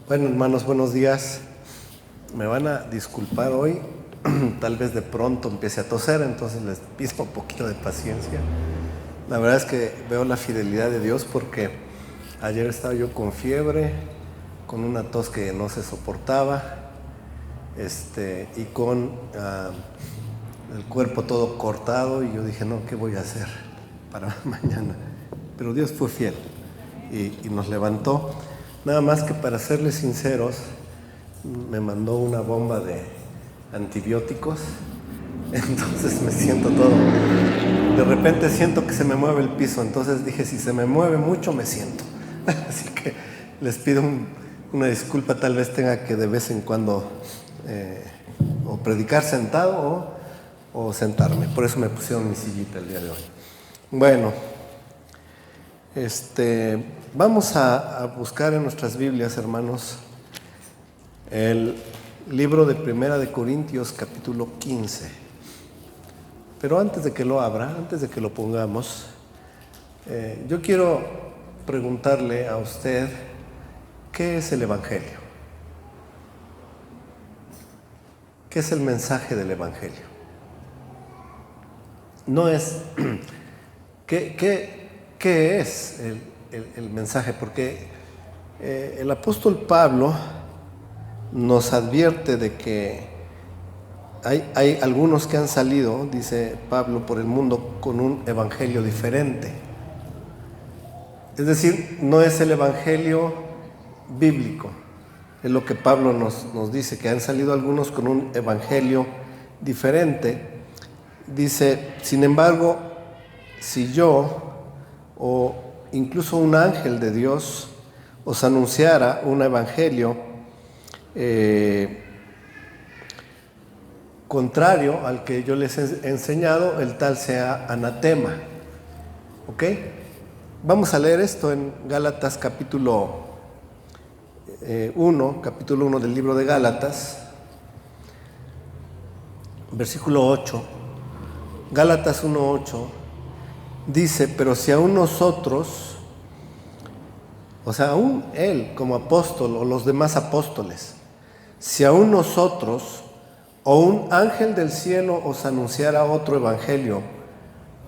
Bueno, hermanos, buenos días. Me van a disculpar hoy, tal vez de pronto empiece a toser, entonces les pido un poquito de paciencia. La verdad es que veo la fidelidad de Dios porque ayer estaba yo con fiebre, con una tos que no se soportaba, y con el cuerpo todo cortado, y yo dije, no, ¿qué voy a hacer para mañana? Pero Dios fue fiel y nos levantó. Nada más que, para serles sinceros, me mandó una bomba de antibióticos, entonces me siento todo, de repente siento que se me mueve el piso, entonces dije, si se me mueve mucho me siento. Así que les pido una disculpa, tal vez tenga que de vez en cuando o predicar sentado o sentarme, por eso me pusieron mi sillita el día de hoy. Bueno, vamos a buscar en nuestras Biblias, hermanos, el libro de Primera de Corintios, capítulo 15. Pero antes de que lo abra, antes de que lo pongamos, yo quiero preguntarle a usted, ¿qué es el Evangelio? ¿Qué es el mensaje del Evangelio? No es ¿qué es el mensaje? Porque el apóstol Pablo nos advierte de que hay algunos que han salido, dice Pablo, por el mundo con un evangelio diferente. Es decir, no es el evangelio bíblico. Es lo que Pablo nos dice, que han salido algunos con un evangelio diferente. Dice, sin embargo, si yo o incluso un ángel de Dios os anunciara un evangelio contrario al que yo les he enseñado, el tal sea anatema. ¿Ok? Vamos a leer esto en Gálatas capítulo 1 del libro de Gálatas, versículo 8. Gálatas 1:8 dice, pero si aún nosotros, o sea, aún él como apóstol o los demás apóstoles, si aún nosotros o un ángel del cielo os anunciara otro evangelio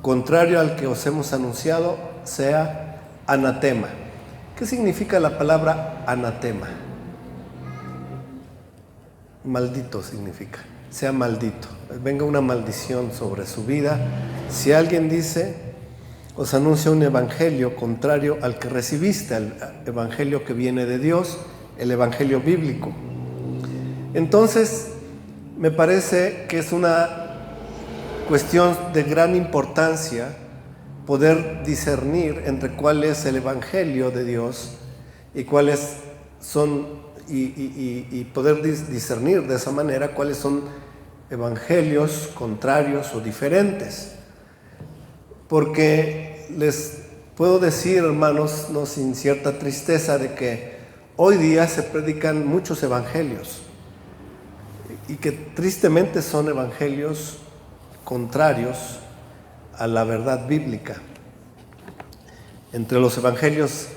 contrario al que os hemos anunciado, sea anatema. ¿Qué significa la palabra anatema? Maldito significa, sea maldito, venga una maldición sobre su vida. Si alguien dice, os anuncia un evangelio contrario al que recibiste, el evangelio que viene de Dios, el evangelio bíblico. Entonces, me parece que es una cuestión de gran importancia poder discernir entre cuál es el evangelio de Dios y cuáles son, y poder discernir de esa manera cuáles son evangelios contrarios o diferentes. Porque les puedo decir, hermanos, no sin cierta tristeza, de que hoy día se predican muchos evangelios y que tristemente son evangelios contrarios a la verdad bíblica. Entre los evangelios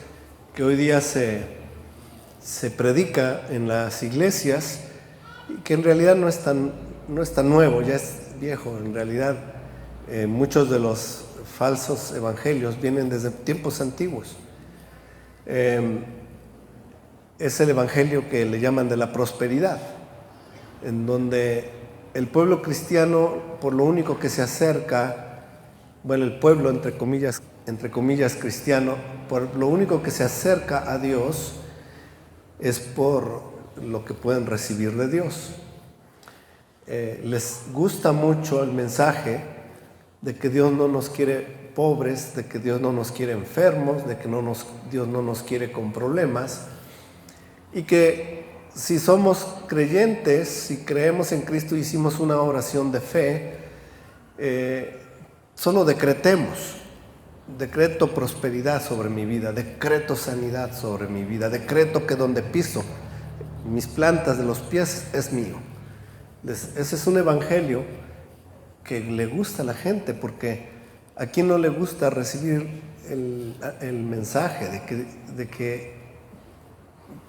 que hoy día se predica en las iglesias, que en realidad no es tan nuevo, ya es viejo. En realidad muchos de los falsos evangelios vienen desde tiempos antiguos. Es el evangelio que le llaman de la prosperidad, en donde el pueblo cristiano, por lo único que se acerca, bueno, el pueblo entre comillas cristiano, por lo único que se acerca a Dios es por lo que pueden recibir de Dios. Les gusta mucho el mensaje de que Dios no nos quiere pobres, de que Dios no nos quiere enfermos, de que Dios no nos quiere con problemas, y que si somos creyentes, si creemos en Cristo y hicimos una oración de fe, solo decreto prosperidad sobre mi vida, decreto sanidad sobre mi vida, decreto que donde piso, mis plantas de los pies es mío. Ese es un evangelio que le gusta a la gente, porque a quién no le gusta recibir el mensaje de que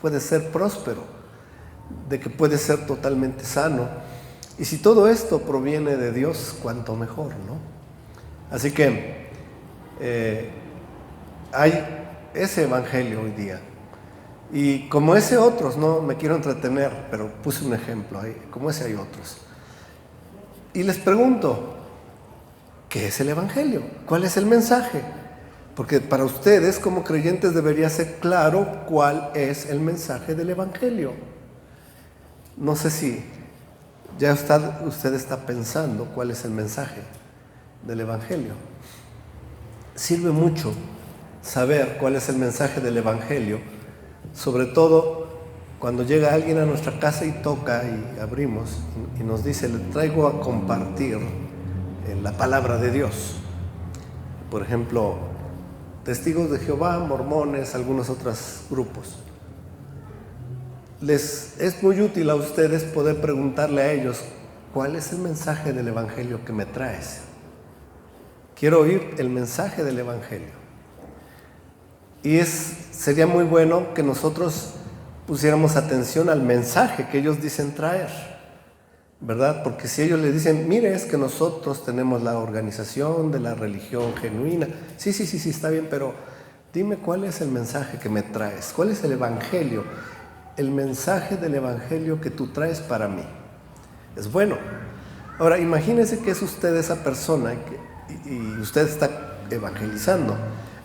puede ser próspero, de que puede ser totalmente sano. Y si todo esto proviene de Dios, cuanto mejor, ¿no? Así que hay ese evangelio hoy día. Y como ese otros, no me quiero entretener, pero puse un ejemplo ahí, como ese hay otros. Y les pregunto, ¿qué es el evangelio? ¿Cuál es el mensaje? Porque para ustedes como creyentes debería ser claro cuál es el mensaje del evangelio. No sé si ya usted está pensando cuál es el mensaje del evangelio. Sirve mucho saber cuál es el mensaje del evangelio, sobre todo cuando llega alguien a nuestra casa y toca y abrimos y nos dice, le traigo a compartir la palabra de Dios. Por ejemplo, testigos de Jehová, mormones, algunos otros grupos. Les es muy útil a ustedes poder preguntarle a ellos, ¿cuál es el mensaje del evangelio que me traes? Quiero oír el mensaje del evangelio. Y sería muy bueno que nosotros pusiéramos atención al mensaje que ellos dicen traer, ¿verdad? Porque si ellos le dicen, mire, es que nosotros tenemos la organización de la religión genuina. Sí, está bien, pero dime cuál es el mensaje que me traes. ¿Cuál es el evangelio? El mensaje del evangelio que tú traes para mí. Es bueno. Ahora, imagínense que es usted esa persona y usted está evangelizando.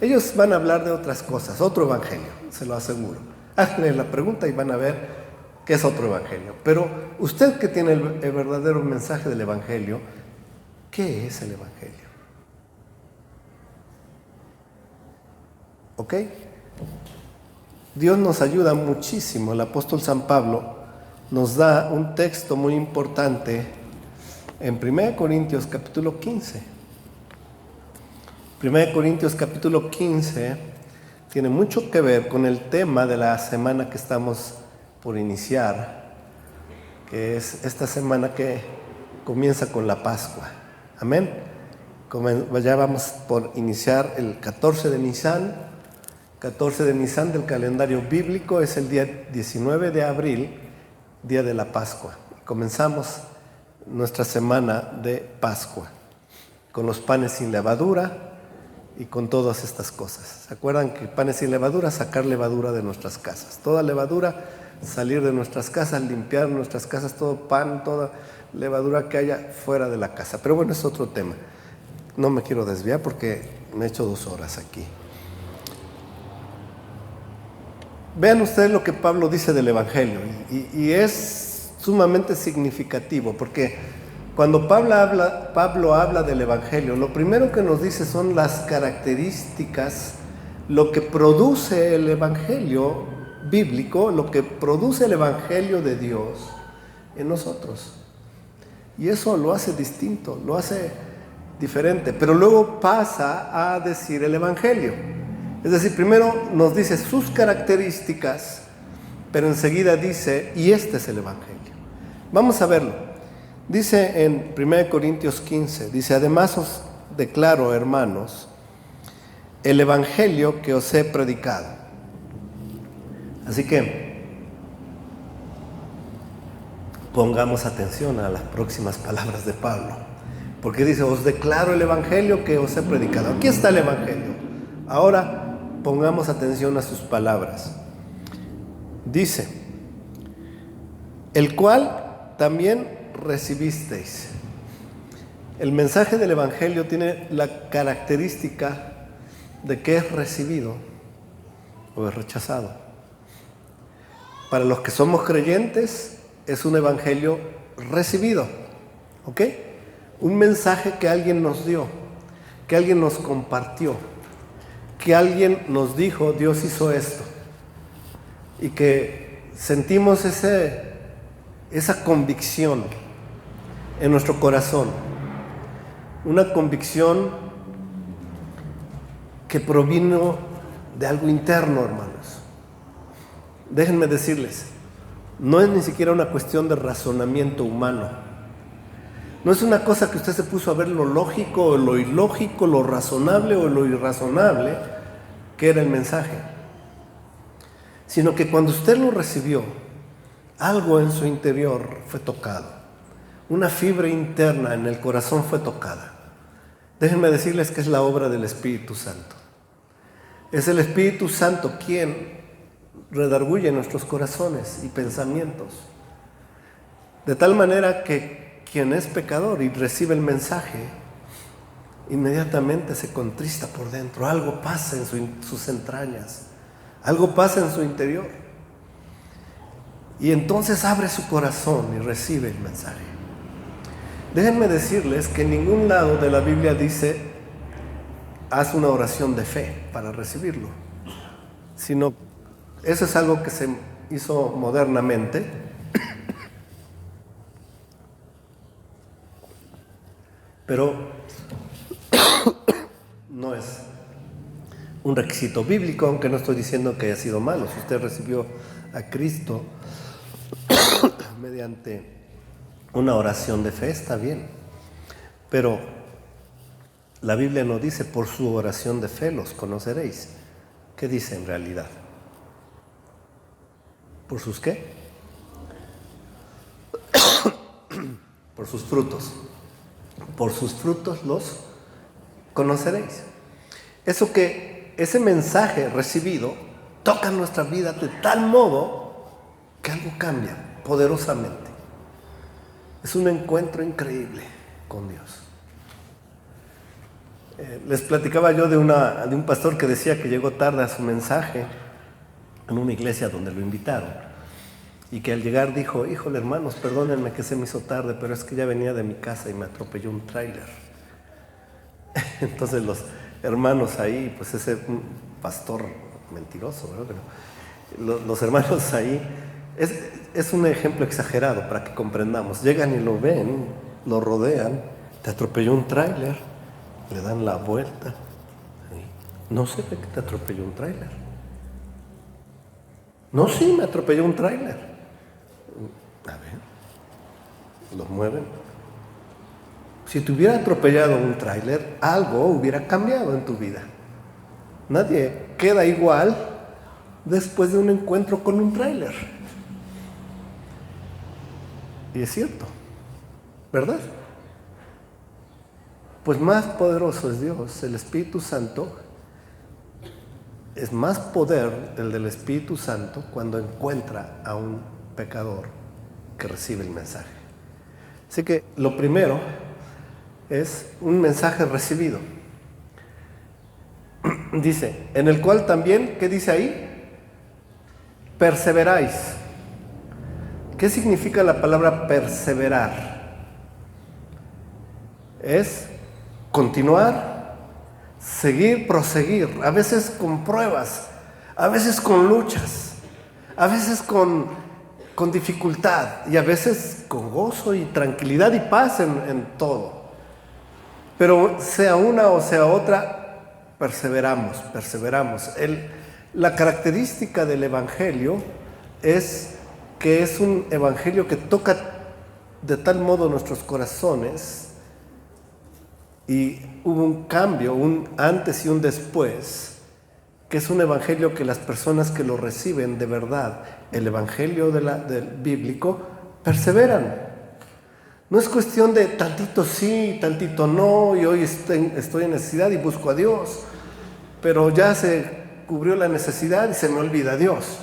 Ellos van a hablar de otras cosas, otro evangelio, se lo aseguro. Háganle la pregunta y van a ver qué es otro evangelio. Pero usted que tiene el verdadero mensaje del evangelio, ¿qué es el evangelio? ¿Ok? Dios nos ayuda muchísimo. El apóstol San Pablo nos da un texto muy importante en 1 Corintios capítulo 15. 1 Corintios capítulo 15 tiene mucho que ver con el tema de la semana que estamos por iniciar, que es esta semana que comienza con la Pascua. Amén. Ya vamos por iniciar el 14 de Nisan. 14 de Nisan del calendario bíblico es el día 19 de abril, día de la Pascua. Comenzamos nuestra semana de Pascua con los panes sin levadura y con todas estas cosas. ¿Se acuerdan que panes sin levadura? Sacar levadura de nuestras casas. Toda levadura, salir de nuestras casas, limpiar nuestras casas, todo pan, toda levadura que haya fuera de la casa. Pero bueno, es otro tema. No me quiero desviar porque me he hecho 2 horas aquí. Vean ustedes lo que Pablo dice del evangelio y es sumamente significativo porque cuando Pablo habla del evangelio, lo primero que nos dice son las características, lo que produce el evangelio bíblico, lo que produce el evangelio de Dios en nosotros. Y eso lo hace distinto, lo hace diferente, pero luego pasa a decir el evangelio. Es decir, primero nos dice sus características, pero enseguida dice, y este es el evangelio. Vamos a verlo. Dice en 1 Corintios 15, dice, además os declaro, hermanos, el evangelio que os he predicado. Así que pongamos atención a las próximas palabras de Pablo, porque dice, os declaro el evangelio que os he predicado. Aquí está el evangelio. Ahora pongamos atención a sus palabras. Dice, el cual también recibisteis. El mensaje del evangelio tiene la característica de que es recibido o es rechazado. Para los que somos creyentes es un evangelio recibido, ¿ok? Un mensaje que alguien nos dio, que alguien nos compartió, que alguien nos dijo, Dios hizo esto, y que sentimos esa convicción en nuestro corazón, una convicción que provino de algo interno, hermanos. Déjenme decirles, no es ni siquiera una cuestión de razonamiento humano. No es una cosa que usted se puso a ver lo lógico o lo ilógico, lo razonable o lo irrazonable, que era el mensaje. sino que cuando usted lo recibió, algo en su interior fue tocado. Una fibra interna en el corazón fue tocada. Déjenme decirles que es la obra del Espíritu Santo. Es el Espíritu Santo quien redarguye nuestros corazones y pensamientos. De tal manera que quien es pecador y recibe el mensaje, inmediatamente se contrista por dentro. Algo pasa en sus entrañas. Algo pasa en su interior. Y entonces abre su corazón y recibe el mensaje. Déjenme decirles que en ningún lado de la Biblia dice haz una oración de fe para recibirlo, sino eso es algo que se hizo modernamente, pero no es un requisito bíblico, aunque no estoy diciendo que haya sido malo. Si usted recibió a Cristo mediante una oración de fe, está bien, pero la Biblia no dice por su oración de fe los conoceréis. ¿Qué dice en realidad? ¿Por sus qué? Por sus frutos. Por sus frutos los conoceréis. Ese mensaje recibido toca nuestra vida de tal modo que algo cambia poderosamente. Es un encuentro increíble con Dios. Les platicaba yo de un pastor que decía que llegó tarde a su mensaje en una iglesia donde lo invitaron, y que al llegar dijo: híjole, hermanos, perdónenme que se me hizo tarde, pero es que ya venía de mi casa y me atropelló un tráiler. Entonces los hermanos ahí, pues ese pastor mentiroso, ¿verdad? Pero los hermanos ahí, es un ejemplo exagerado para que comprendamos. Llegan y lo ven, lo rodean: te atropelló un tráiler. Le dan la vuelta. No sé de qué te atropelló un tráiler. No, sí, me atropelló un tráiler. A ver, lo mueven. Si te hubiera atropellado un tráiler, algo hubiera cambiado en tu vida. Nadie queda igual después de un encuentro con un tráiler. Y es cierto, ¿verdad? Pues más poderoso es Dios, el Espíritu Santo. Es más poder el del Espíritu Santo cuando encuentra a un pecador que recibe el mensaje. Así que lo primero es un mensaje recibido. Dice, en el cual también, ¿qué dice ahí? Perseveráis. ¿Qué significa la palabra perseverar? Es continuar, seguir, proseguir, a veces con pruebas, a veces con luchas, a veces con dificultad, y a veces con gozo y tranquilidad y paz en todo. Pero sea una o sea otra, perseveramos. La característica del Evangelio es que es un Evangelio que toca de tal modo nuestros corazones. Y hubo un cambio, un antes y un después, que es un evangelio que las personas que lo reciben de verdad, el evangelio del bíblico, perseveran. No es cuestión de tantito sí, tantito no, y hoy estoy en necesidad y busco a Dios, pero ya se cubrió la necesidad y se me olvida Dios.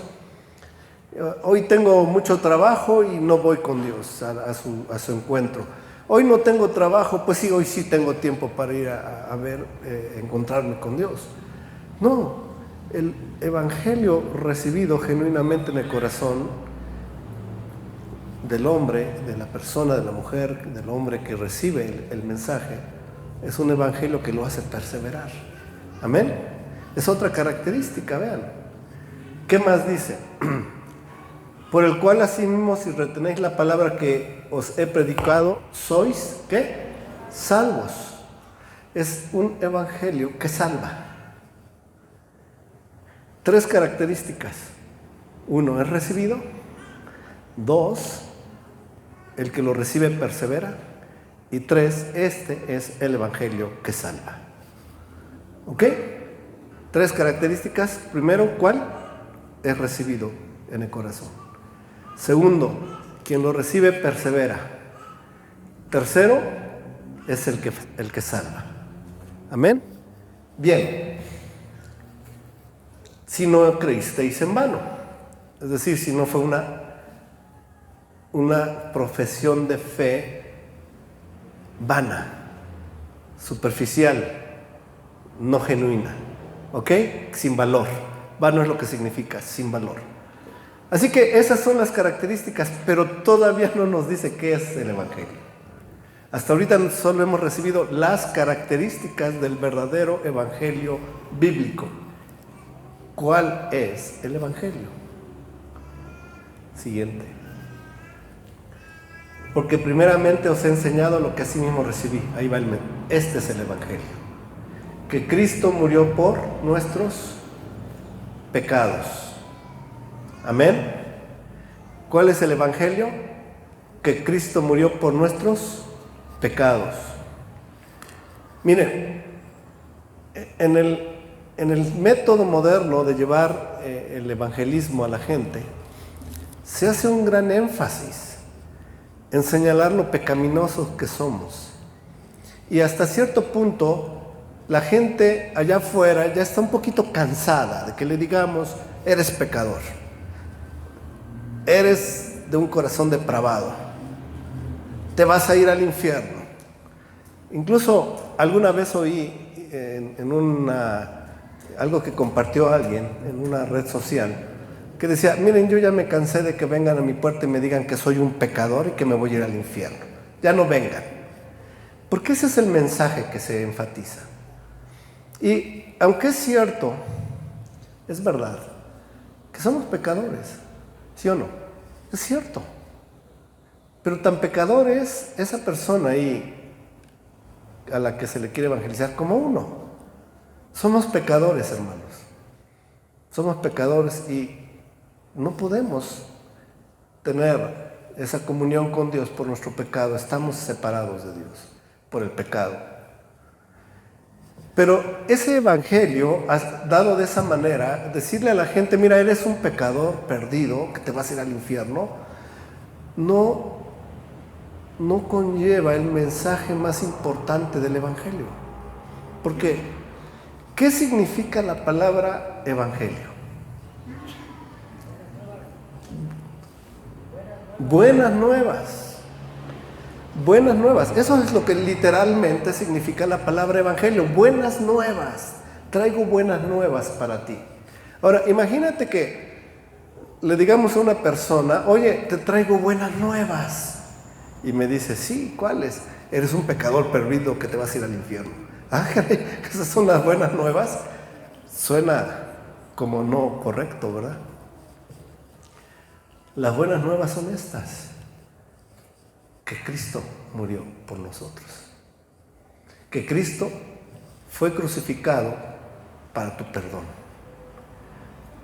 Hoy tengo mucho trabajo y no voy con Dios a su encuentro. Hoy no tengo trabajo, pues sí, hoy sí tengo tiempo para ir a ver, encontrarme con Dios. No, el evangelio recibido genuinamente en el corazón del hombre, de la persona, de la mujer, del hombre que recibe el mensaje, es un evangelio que lo hace perseverar. Amén. Es otra característica, vean. ¿Qué más dice? Por el cual asimismo, si retenéis la palabra que os he predicado, sois, ¿qué? Salvos. Es un evangelio que salva. 3 características. 1, es recibido. 2, el que lo recibe persevera. Y 3, este es el evangelio que salva. ¿Ok? 3 características. Primero, ¿cuál? es recibido en el corazón. Segundo, quien lo recibe persevera. Tercero, es el que salva. Amén. Bien. Si no creísteis en vano, es decir, si no fue una profesión de fe vana, superficial, no genuina, ¿ok? Sin valor. Vano es lo que significa, sin valor. Así que esas son las características, pero todavía no nos dice qué es el Evangelio. Hasta ahorita solo hemos recibido las características del verdadero Evangelio bíblico. ¿Cuál es el Evangelio? Siguiente. Porque primeramente os he enseñado lo que asimismo recibí. Ahí va el medio. Este es el Evangelio. Que Cristo murió por nuestros pecados. Amén. ¿Cuál es el Evangelio? Que Cristo murió por nuestros pecados. Miren, en el método moderno de llevar el evangelismo a la gente, se hace un gran énfasis en señalar lo pecaminosos que somos. Y hasta cierto punto, la gente allá afuera ya está un poquito cansada de que le digamos, eres pecador, eres de un corazón depravado, te vas a ir al infierno. Incluso alguna vez oí algo que compartió alguien en una red social, que decía, miren, yo ya me cansé de que vengan a mi puerta y me digan que soy un pecador y que me voy a ir al infierno. Ya no vengan. Porque ese es el mensaje que se enfatiza. Y aunque es cierto, es verdad, que somos pecadores, ¿sí o no? Es cierto. Pero tan pecador es esa persona ahí a la que se le quiere evangelizar como uno. Somos pecadores, hermanos. Somos pecadores y no podemos tener esa comunión con Dios por nuestro pecado. Estamos separados de Dios por el pecado. Pero ese evangelio, dado de esa manera, decirle a la gente, mira, eres un pecador perdido, que te vas a ir al infierno, no conlleva el mensaje más importante del evangelio. Porque, ¿qué significa la palabra evangelio? Buenas nuevas. Buenas nuevas. Eso es lo que literalmente significa la palabra evangelio. Buenas nuevas. Traigo buenas nuevas para ti. Ahora, imagínate que le digamos a una persona, oye, te traigo buenas nuevas. Y me dice, sí, ¿cuáles? Eres un pecador perdido que te vas a ir al infierno. Ah, esas son las buenas nuevas. Suena como no correcto, ¿verdad? Las buenas nuevas son estas: que Cristo murió por nosotros, que Cristo fue crucificado para tu perdón,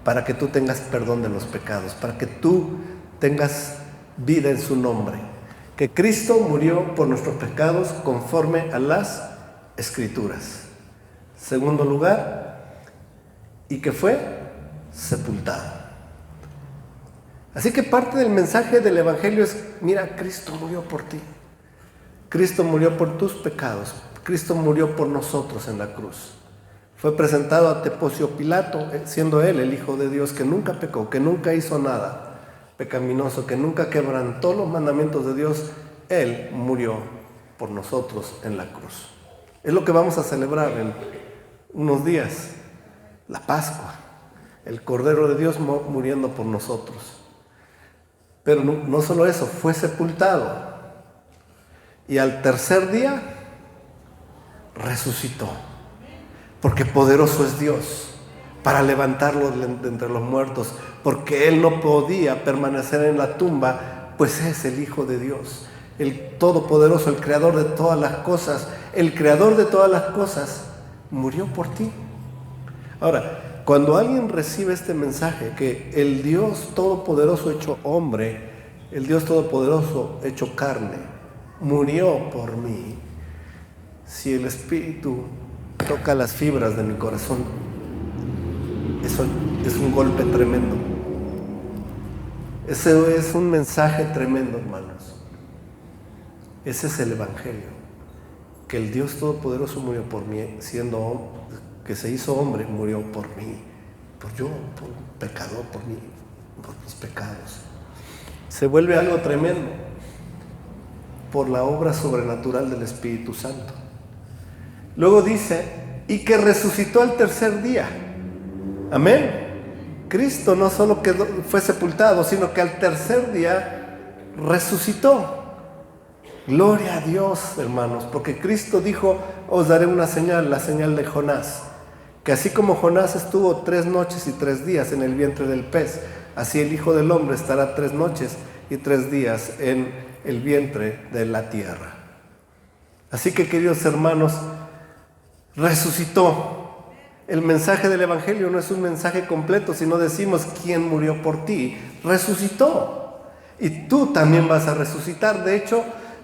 para que tú tengas perdón de los pecados, para que tú tengas vida en su nombre, que Cristo murió por nuestros pecados conforme a las Escrituras. Segundo lugar, y que fue sepultado. Así que parte del mensaje del evangelio es, mira, Cristo murió por ti. Cristo murió por tus pecados. Cristo murió por nosotros en la cruz. Fue presentado ante Poncio Pilato, siendo él el Hijo de Dios, que nunca pecó, que nunca hizo nada pecaminoso, que nunca quebrantó los mandamientos de Dios. Él murió por nosotros en la cruz. Es lo que vamos a celebrar en unos días, la Pascua, el Cordero de Dios muriendo por nosotros. Pero no solo eso, fue sepultado y al tercer día resucitó, porque poderoso es Dios para levantarlo de entre los muertos, porque Él no podía permanecer en la tumba, pues es el Hijo de Dios, el Todopoderoso, el Creador de todas las cosas. El Creador de todas las cosas murió por ti. Ahora, cuando alguien recibe este mensaje, que el Dios Todopoderoso hecho hombre, el Dios Todopoderoso hecho carne, murió por mí, si el Espíritu toca las fibras de mi corazón, Eso es un golpe tremendo. Ese es un mensaje tremendo, hermanos. Ese es el Evangelio. Que el Dios Todopoderoso murió por mí, que se hizo hombre, murió por mí, por un pecador, por mí, por mis pecados. Se vuelve algo tremendo por la obra sobrenatural del Espíritu Santo. Luego dice, y que resucitó al tercer día. Amén. Cristo no solo fue sepultado, sino que al tercer día resucitó. Gloria a Dios, hermanos, porque Cristo dijo, os daré una señal, la señal de Jonás, que así como Jonás estuvo 3 noches y 3 días en el vientre del pez, así el Hijo del Hombre estará 3 noches y 3 días en el vientre de la tierra. Así que, queridos hermanos, resucitó. El mensaje del Evangelio no es un mensaje completo, sino decimos quién murió por ti. Resucitó. Y tú también vas a resucitar. De hecho,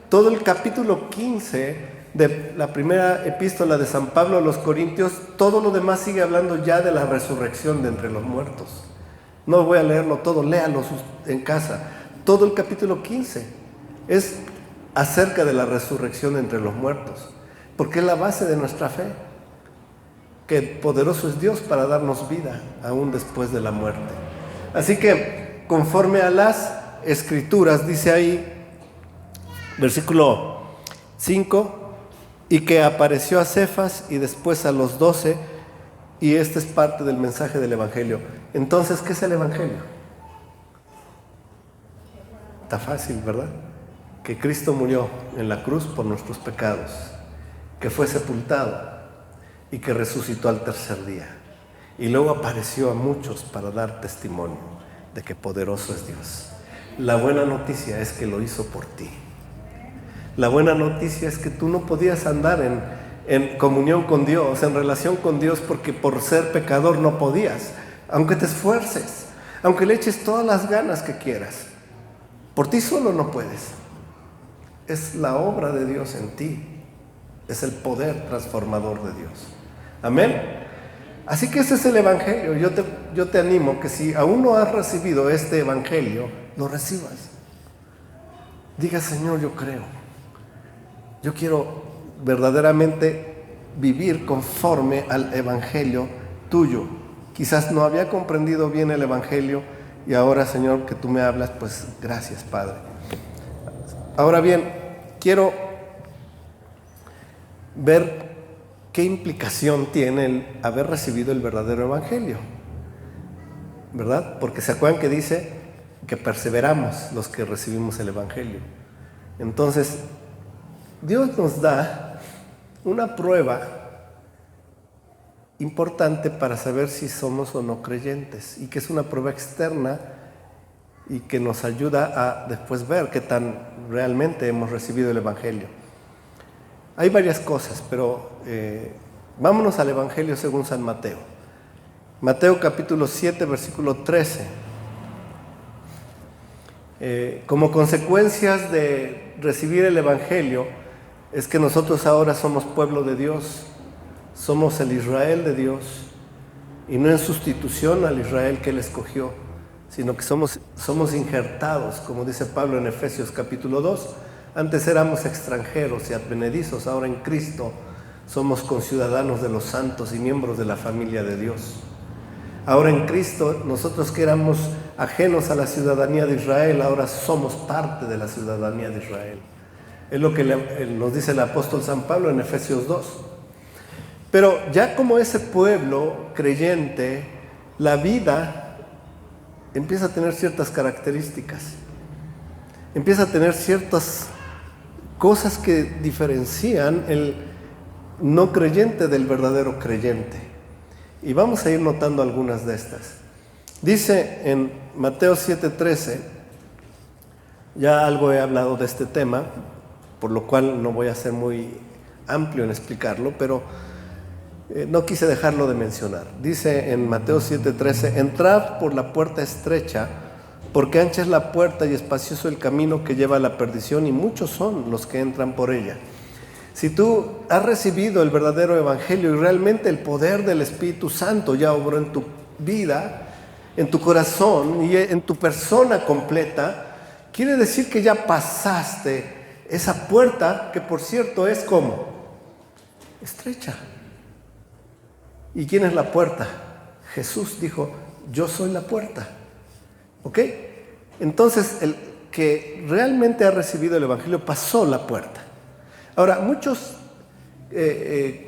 todo el capítulo 15 de la primera epístola de San Pablo a los Corintios, todo lo demás sigue hablando ya de la resurrección de entre los muertos. No voy a leerlo todo, léalo en casa. Todo el capítulo 15 es acerca de la resurrección de entre los muertos, porque es la base de nuestra fe. Que poderoso es Dios para darnos vida aún después de la muerte. Así que, conforme a las Escrituras, dice ahí, versículo 5, y que apareció a Cefas y después a los 12, y este es parte del mensaje del Evangelio. Entonces, ¿qué es el Evangelio? Está fácil, ¿verdad? Que Cristo murió en la cruz por nuestros pecados, que fue sepultado, y que resucitó al tercer día. Y luego apareció a muchos para dar testimonio de que poderoso es Dios. La buena noticia es que lo hizo por ti. La buena noticia es que tú no podías andar en comunión con Dios, en relación con Dios, porque por ser pecador no podías. Aunque te esfuerces, aunque le eches todas las ganas que quieras, por ti solo no puedes. Es la obra de Dios en ti. Es el poder transformador de Dios. Amén. Así que ese es el Evangelio. Yo te animo que si aún no has recibido este Evangelio, lo recibas. Diga, Señor, yo creo. Yo quiero verdaderamente vivir conforme al Evangelio tuyo. Quizás no había comprendido bien el Evangelio y ahora, Señor, que tú me hablas, pues gracias, Padre. Ahora bien, quiero ver qué implicación tiene el haber recibido el verdadero Evangelio, ¿verdad? Porque se acuerdan que dice que perseveramos los que recibimos el Evangelio. Entonces, Dios nos da una prueba importante para saber si somos o no creyentes, y que es una prueba externa y que nos ayuda a después ver qué tan realmente hemos recibido el Evangelio. Hay varias cosas, pero vámonos al Evangelio según San Mateo. Mateo capítulo 7, versículo 13. Como consecuencias de recibir el Evangelio, es que nosotros ahora somos pueblo de Dios, somos el Israel de Dios, y no en sustitución al Israel que Él escogió, sino que somos injertados, como dice Pablo en Efesios capítulo 2. Antes éramos extranjeros y advenedizos, ahora en Cristo somos conciudadanos de los santos y miembros de la familia de Dios. Ahora en Cristo, nosotros que éramos ajenos a la ciudadanía de Israel, ahora somos parte de la ciudadanía de Israel. Es lo que nos dice el apóstol San Pablo en Efesios 2. Pero ya como ese pueblo creyente, la vida empieza a tener ciertas características, empieza a tener ciertas cosas que diferencian el no creyente del verdadero creyente. Y vamos a ir notando algunas de estas. Dice en Mateo 7:13, ya algo he hablado de este tema, por lo cual no voy a ser muy amplio en explicarlo, pero no quise dejarlo de mencionar. Dice en Mateo 7:13, entrad por la puerta estrecha, porque ancha es la puerta y espacioso el camino que lleva a la perdición, y muchos son los que entran por ella. Si tú has recibido el verdadero Evangelio y realmente el poder del Espíritu Santo ya obró en tu vida, en tu corazón y en tu persona completa, quiere decir que ya pasaste esa puerta que, por cierto, es como estrecha. ¿Y quién es la puerta? Jesús dijo, yo soy la puerta. ¿Ok? Entonces, el que realmente ha recibido el Evangelio pasó la puerta. Ahora, muchos,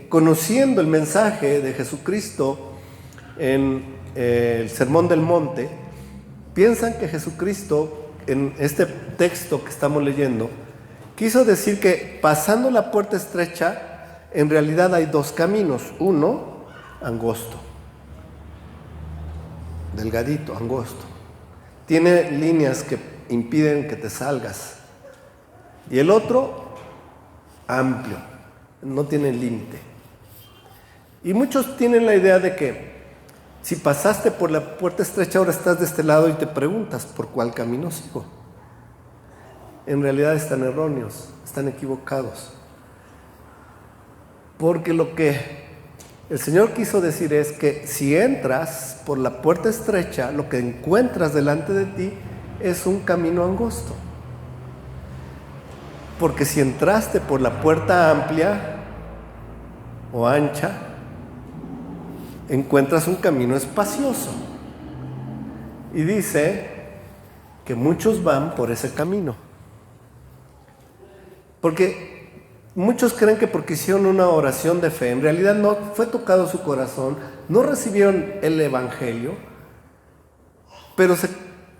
conociendo el mensaje de Jesucristo en el Sermón del Monte, piensan que Jesucristo, en este texto que estamos leyendo, quiso decir que pasando la puerta estrecha, en realidad hay dos caminos. Uno, angosto, delgadito, angosto. Tiene líneas que impiden que te salgas. Y el otro, amplio, no tiene límite. Y muchos tienen la idea de que si pasaste por la puerta estrecha, ahora estás de este lado y te preguntas, ¿por cuál camino sigo? En realidad están erróneos, están equivocados. Porque lo que el Señor quiso decir es que si entras por la puerta estrecha, lo que encuentras delante de ti es un camino angosto. Porque si entraste por la puerta amplia o ancha, encuentras un camino espacioso. Y dice que muchos van por ese camino. Porque muchos creen que porque hicieron una oración de fe, en realidad no fue tocado su corazón, no recibieron el Evangelio, pero se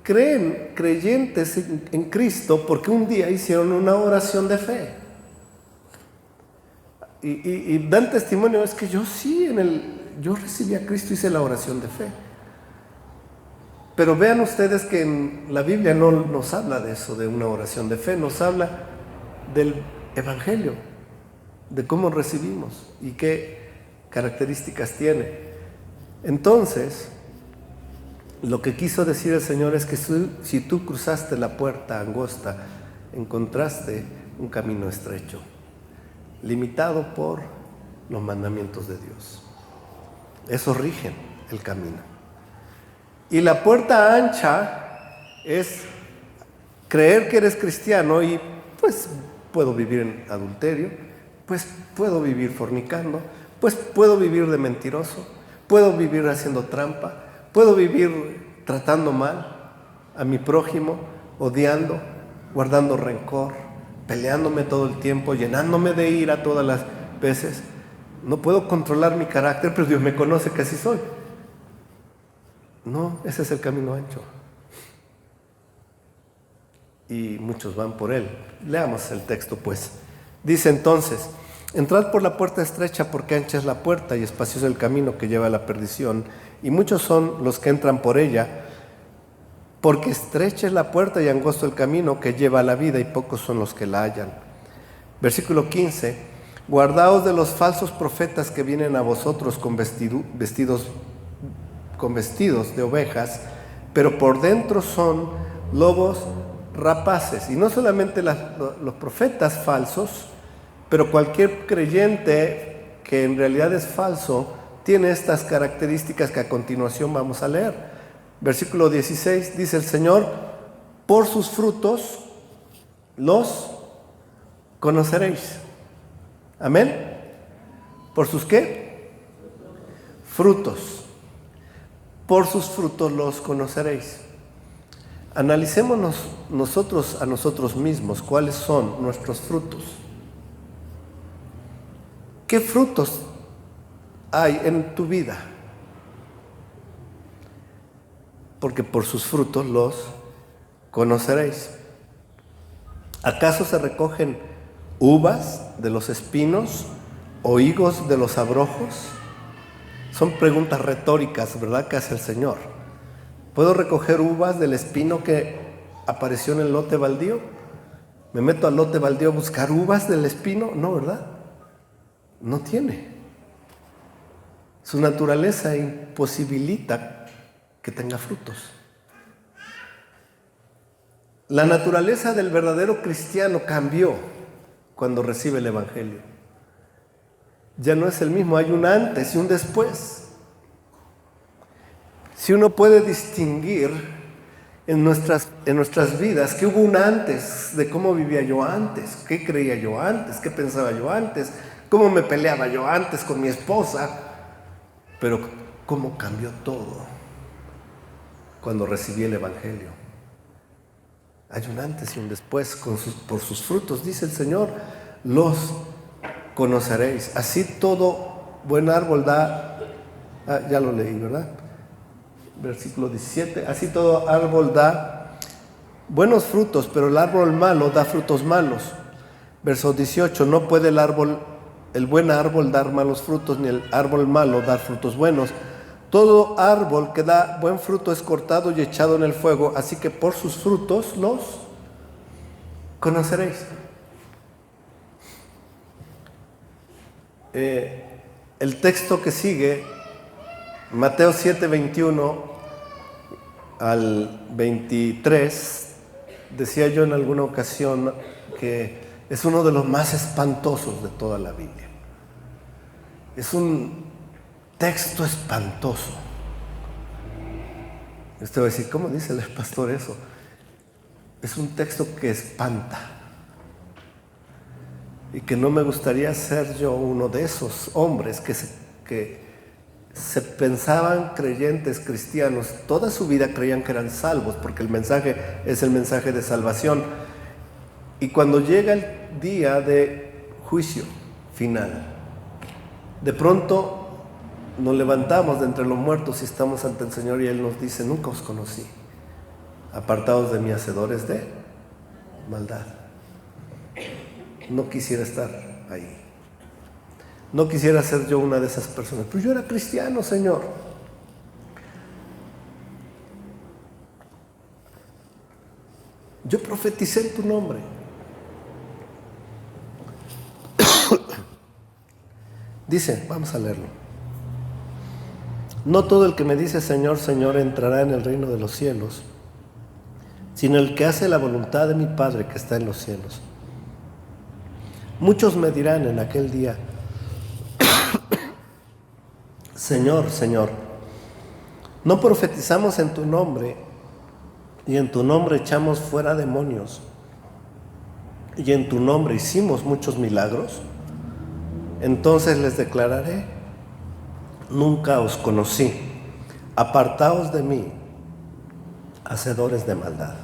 creen creyentes en Cristo porque un día hicieron una oración de fe. Y dan testimonio, es que yo sí, yo recibí a Cristo, hice la oración de fe. Pero vean ustedes que en la Biblia no nos habla de eso, de una oración de fe, nos habla del Evangelio, de cómo recibimos y qué características tiene. Entonces, lo que quiso decir el Señor es que si tú cruzaste la puerta angosta, encontraste un camino estrecho, limitado por los mandamientos de Dios. Esos rigen el camino. Y la puerta ancha es creer que eres cristiano y pues puedo vivir en adulterio, pues puedo vivir fornicando, pues puedo vivir de mentiroso, puedo vivir haciendo trampa, puedo vivir tratando mal a mi prójimo, odiando, guardando rencor, peleándome todo el tiempo, llenándome de ira todas las veces. No puedo controlar mi carácter, pero Dios me conoce que así soy. No, ese es el camino ancho. Y muchos van por él. Leamos el texto, pues. Dice entonces, entrad por la puerta estrecha, porque ancha es la puerta y espacioso el camino que lleva a la perdición, y muchos son los que entran por ella, porque estrecha es la puerta y angosto el camino que lleva a la vida, y pocos son los que la hallan. Versículo 15, guardaos de los falsos profetas que vienen a vosotros con vestidos de ovejas, pero por dentro son lobos rapaces. Y no solamente los profetas falsos, pero cualquier creyente que en realidad es falso tiene estas características que a continuación vamos a leer. Versículo 16 dice el Señor, por sus frutos los conoceréis. Amén. ¿Por sus qué? Frutos. Por sus frutos los conoceréis. Analicémonos nosotros a nosotros mismos, cuáles son nuestros frutos. ¿Qué frutos hay en tu vida? Porque por sus frutos los conoceréis. ¿Acaso se recogen uvas de los espinos o higos de los abrojos? Son preguntas retóricas, ¿verdad?, que hace el Señor. ¿Puedo recoger uvas del espino que apareció en el lote baldío? ¿Me meto al lote baldío a buscar uvas del espino? No, ¿verdad? No tiene. Su naturaleza imposibilita que tenga frutos. La naturaleza del verdadero cristiano cambió cuando recibe el Evangelio. Ya no es el mismo, hay un antes y un después. si uno puede distinguir en nuestras vidas que hubo un antes de cómo vivía yo antes, qué creía yo antes, qué pensaba yo antes, cómo me peleaba yo antes con mi esposa, pero cómo cambió todo cuando recibí el Evangelio. Hay un antes y un después, por sus frutos, dice el Señor, los conoceréis. Así todo buen árbol da, ya lo leí, ¿verdad? Versículo 17, así todo árbol da buenos frutos, pero el árbol malo da frutos malos. Verso 18, no puede el buen árbol dar malos frutos, ni el árbol malo dar frutos buenos. Todo árbol que da buen fruto es cortado y echado en el fuego, así que por sus frutos los conoceréis. El texto que sigue, Mateo 7, 21 al 23, decía yo en alguna ocasión que es uno de los más espantosos de toda la Biblia. Es un texto espantoso. Usted va a decir, ¿cómo dice el pastor eso? Es un texto que espanta. Y que no me gustaría ser yo uno de esos hombres que se pensaban creyentes cristianos. Toda su vida creían que eran salvos, porque el mensaje es el mensaje de salvación. Y cuando llega el día de juicio final, de pronto nos levantamos de entre los muertos y estamos ante el Señor y Él nos dice, nunca os conocí, apartados de mí, hacedores de maldad. No quisiera estar ahí. No quisiera ser yo una de esas personas. Pero yo era cristiano, Señor. Yo profeticé en tu nombre. Dice, vamos a leerlo. No todo el que me dice Señor, Señor entrará en el reino de los cielos, sino el que hace la voluntad de mi Padre que está en los cielos. Muchos me dirán en aquel día, Señor, Señor, ¿no profetizamos en tu nombre y en tu nombre echamos fuera demonios y en tu nombre hicimos muchos milagros? Entonces les declararé, nunca os conocí, apartaos de mí, hacedores de maldad.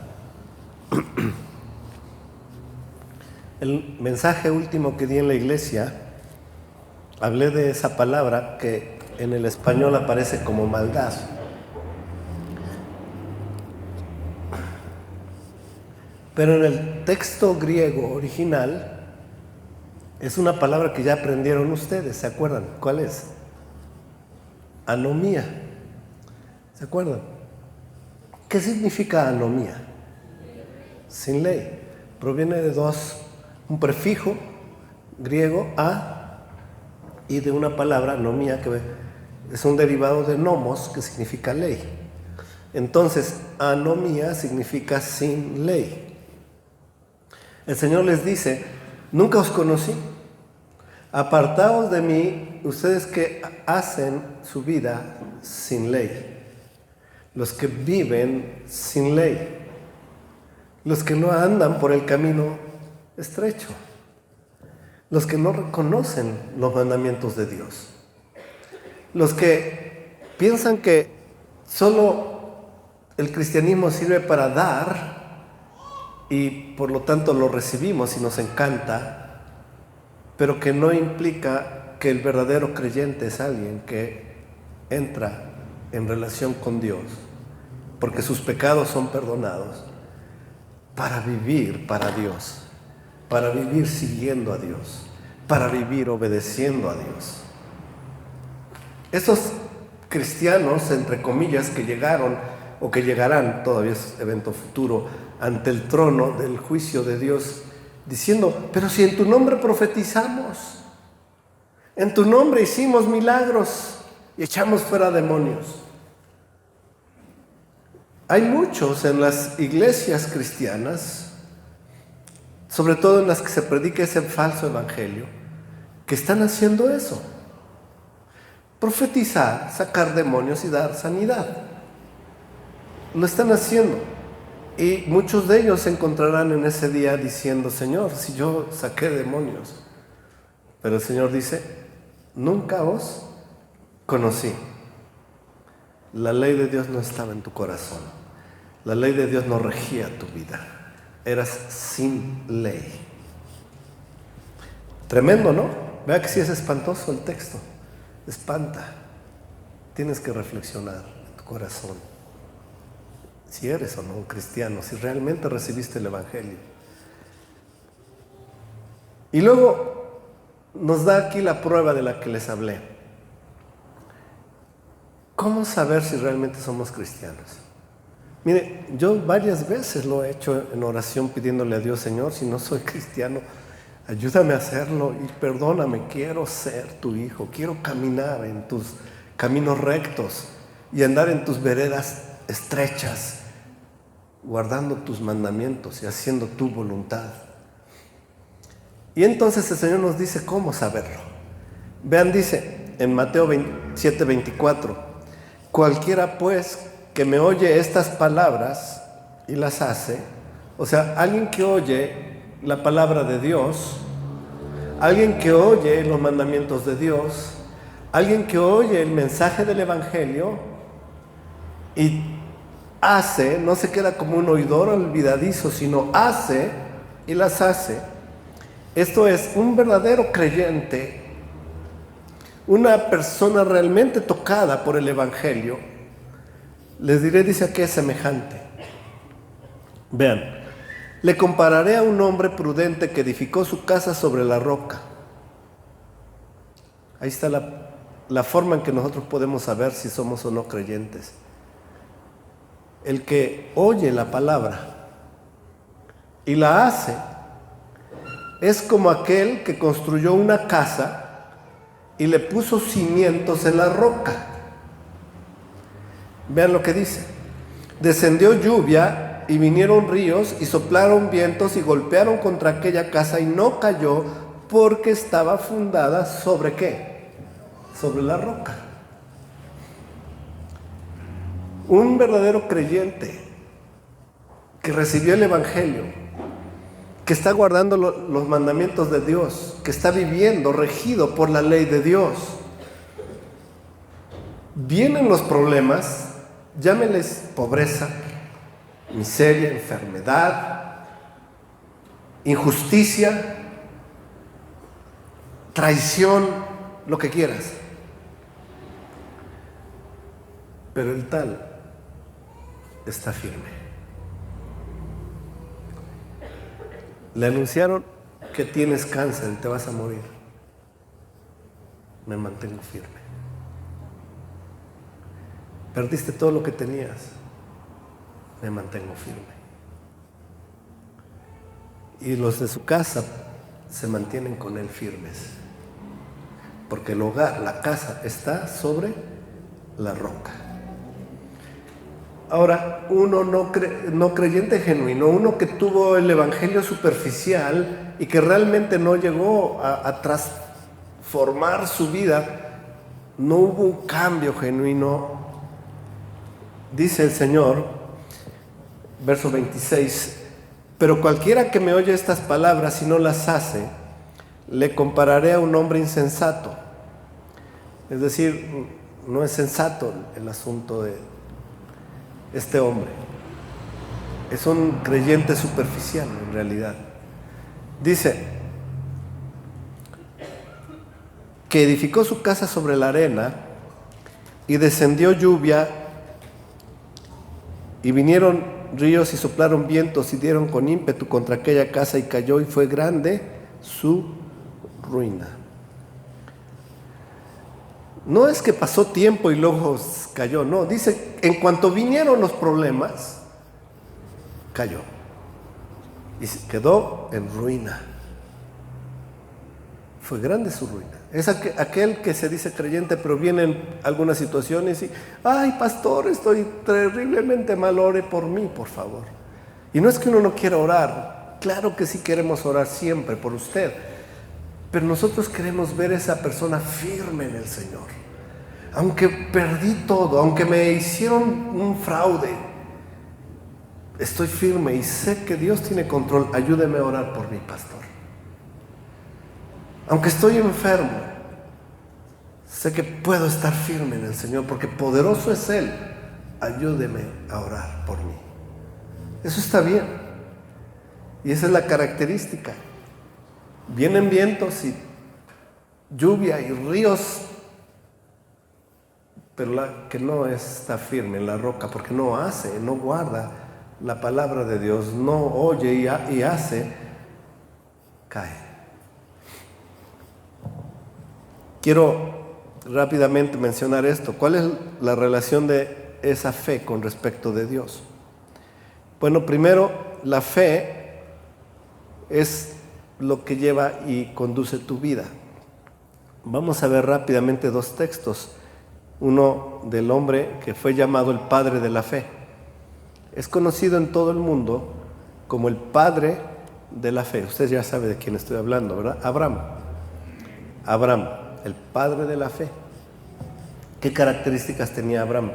El mensaje último que di en la iglesia, hablé de esa palabra que en el español aparece como maldad. Pero en el texto griego original es una palabra que ya aprendieron ustedes, ¿se acuerdan? ¿Cuál es? Anomía. ¿Se acuerdan? ¿Qué significa anomía? Sin ley. Proviene de un prefijo griego a y de una palabra anomía que es un derivado de nomos que significa ley. Entonces, anomía significa sin ley. El Señor les dice, nunca os conocí, apartaos de mí, ustedes que hacen su vida sin ley, los que viven sin ley, los que no andan por el camino estrecho, los que no reconocen los mandamientos de Dios, los que piensan que solo el cristianismo sirve para dar y por lo tanto lo recibimos y nos encanta, pero que no implica que el verdadero creyente es alguien que entra en relación con Dios porque sus pecados son perdonados para vivir para Dios, para vivir siguiendo a Dios, para vivir obedeciendo a Dios. Esos cristianos, entre comillas, que llegaron o que llegarán, todavía es evento futuro, ante el trono del juicio de Dios, diciendo, pero si en tu nombre profetizamos, en tu nombre hicimos milagros y echamos fuera demonios. Hay muchos en las iglesias cristianas, sobre todo en las que se predica ese falso evangelio, que están haciendo eso. Profetizar, sacar demonios y dar sanidad. Lo están haciendo. Y muchos de ellos se encontrarán en ese día diciendo: Señor, si yo saqué demonios. Pero el Señor dice: nunca os conocí. La ley de Dios no estaba en tu corazón. La ley de Dios no regía tu vida. Eras sin ley. Tremendo, ¿no? Vea que sí es espantoso el texto. Espanta. Tienes que reflexionar en tu corazón. Si eres o no un cristiano, si realmente recibiste el Evangelio. Y luego nos da aquí la prueba de la que les hablé. ¿Cómo saber si realmente somos cristianos? Mire, yo varias veces lo he hecho en oración pidiéndole a Dios: Señor, si no soy cristiano, ayúdame a hacerlo y perdóname, quiero ser tu hijo, quiero caminar en tus caminos rectos y andar en tus veredas estrechas, guardando tus mandamientos y haciendo tu voluntad. Y entonces el Señor nos dice cómo saberlo. Vean, dice en Mateo 7:24: cualquiera pues que me oye estas palabras y las hace, o sea, alguien que oye la palabra de Dios, alguien que oye los mandamientos de Dios, alguien que oye el mensaje del Evangelio y hace, no se queda como un oidor olvidadizo, sino hace y las hace. Esto es un verdadero creyente, una persona realmente tocada por el Evangelio. Les diré, dice aquí, es semejante. Vean: le compararé a un hombre prudente que edificó su casa sobre la roca. Ahí está la forma en que nosotros podemos saber si somos o no creyentes. El que oye la palabra y la hace es como aquel que construyó una casa y le puso cimientos en la roca. Vean lo que dice: descendió lluvia y vinieron ríos y soplaron vientos y golpearon contra aquella casa y no cayó, porque estaba fundada ¿sobre qué? Sobre la roca. Un verdadero creyente que recibió el Evangelio, que está guardando los mandamientos de Dios, que está viviendo regido por la ley de Dios. Vienen los problemas, llámenles pobreza, miseria, enfermedad, injusticia, traición, lo que quieras. Pero el tal está firme. Le anunciaron que tienes cáncer y te vas a morir. Me mantengo firme. Perdiste todo lo que tenías. Me mantengo firme. Y los de su casa se mantienen con él firmes. Porque el hogar, la casa, está sobre la roca. Ahora, uno no creyente genuino, uno que tuvo el Evangelio superficial y que realmente no llegó a transformar su vida, no hubo un cambio genuino. Dice el Señor, verso 26, pero cualquiera que me oye estas palabras y no las hace, le compararé a un hombre insensato. Es decir, no es sensato el asunto de este hombre. Es un creyente superficial en realidad. Dice que edificó su casa sobre la arena y descendió lluvia y vinieron ríos y soplaron vientos y dieron con ímpetu contra aquella casa y cayó y fue grande su ruina. No es que pasó tiempo y luego cayó, no, dice, en cuanto vinieron los problemas, cayó y quedó en ruina. Fue grande su ruina. Es aquel que se dice creyente, pero vienen algunas situaciones y, ay, pastor, estoy terriblemente mal, ore por mí, por favor. Y no es que uno no quiera orar, claro que sí queremos orar siempre por usted, pero nosotros queremos ver a esa persona firme en el Señor. Aunque perdí todo, aunque me hicieron un fraude, estoy firme y sé que Dios tiene control. Ayúdeme a orar por mi pastor. Aunque estoy enfermo, sé que puedo estar firme en el Señor porque poderoso es Él. Ayúdeme a orar por mí. Eso está bien. Y esa es la característica. Vienen vientos y lluvia y ríos, pero la que no está firme en la roca, porque no hace, no guarda la palabra de Dios, no oye y hace, cae. Quiero rápidamente mencionar esto. ¿Cuál es la relación de esa fe con respecto de Dios? Bueno, primero, la fe es lo que lleva y conduce tu vida. Vamos a ver rápidamente dos textos. Uno del hombre que fue llamado el padre de la fe. Es conocido en todo el mundo como el padre de la fe. Usted ya sabe de quién estoy hablando, ¿verdad? Abraham, el padre de la fe. ¿Qué características tenía Abraham?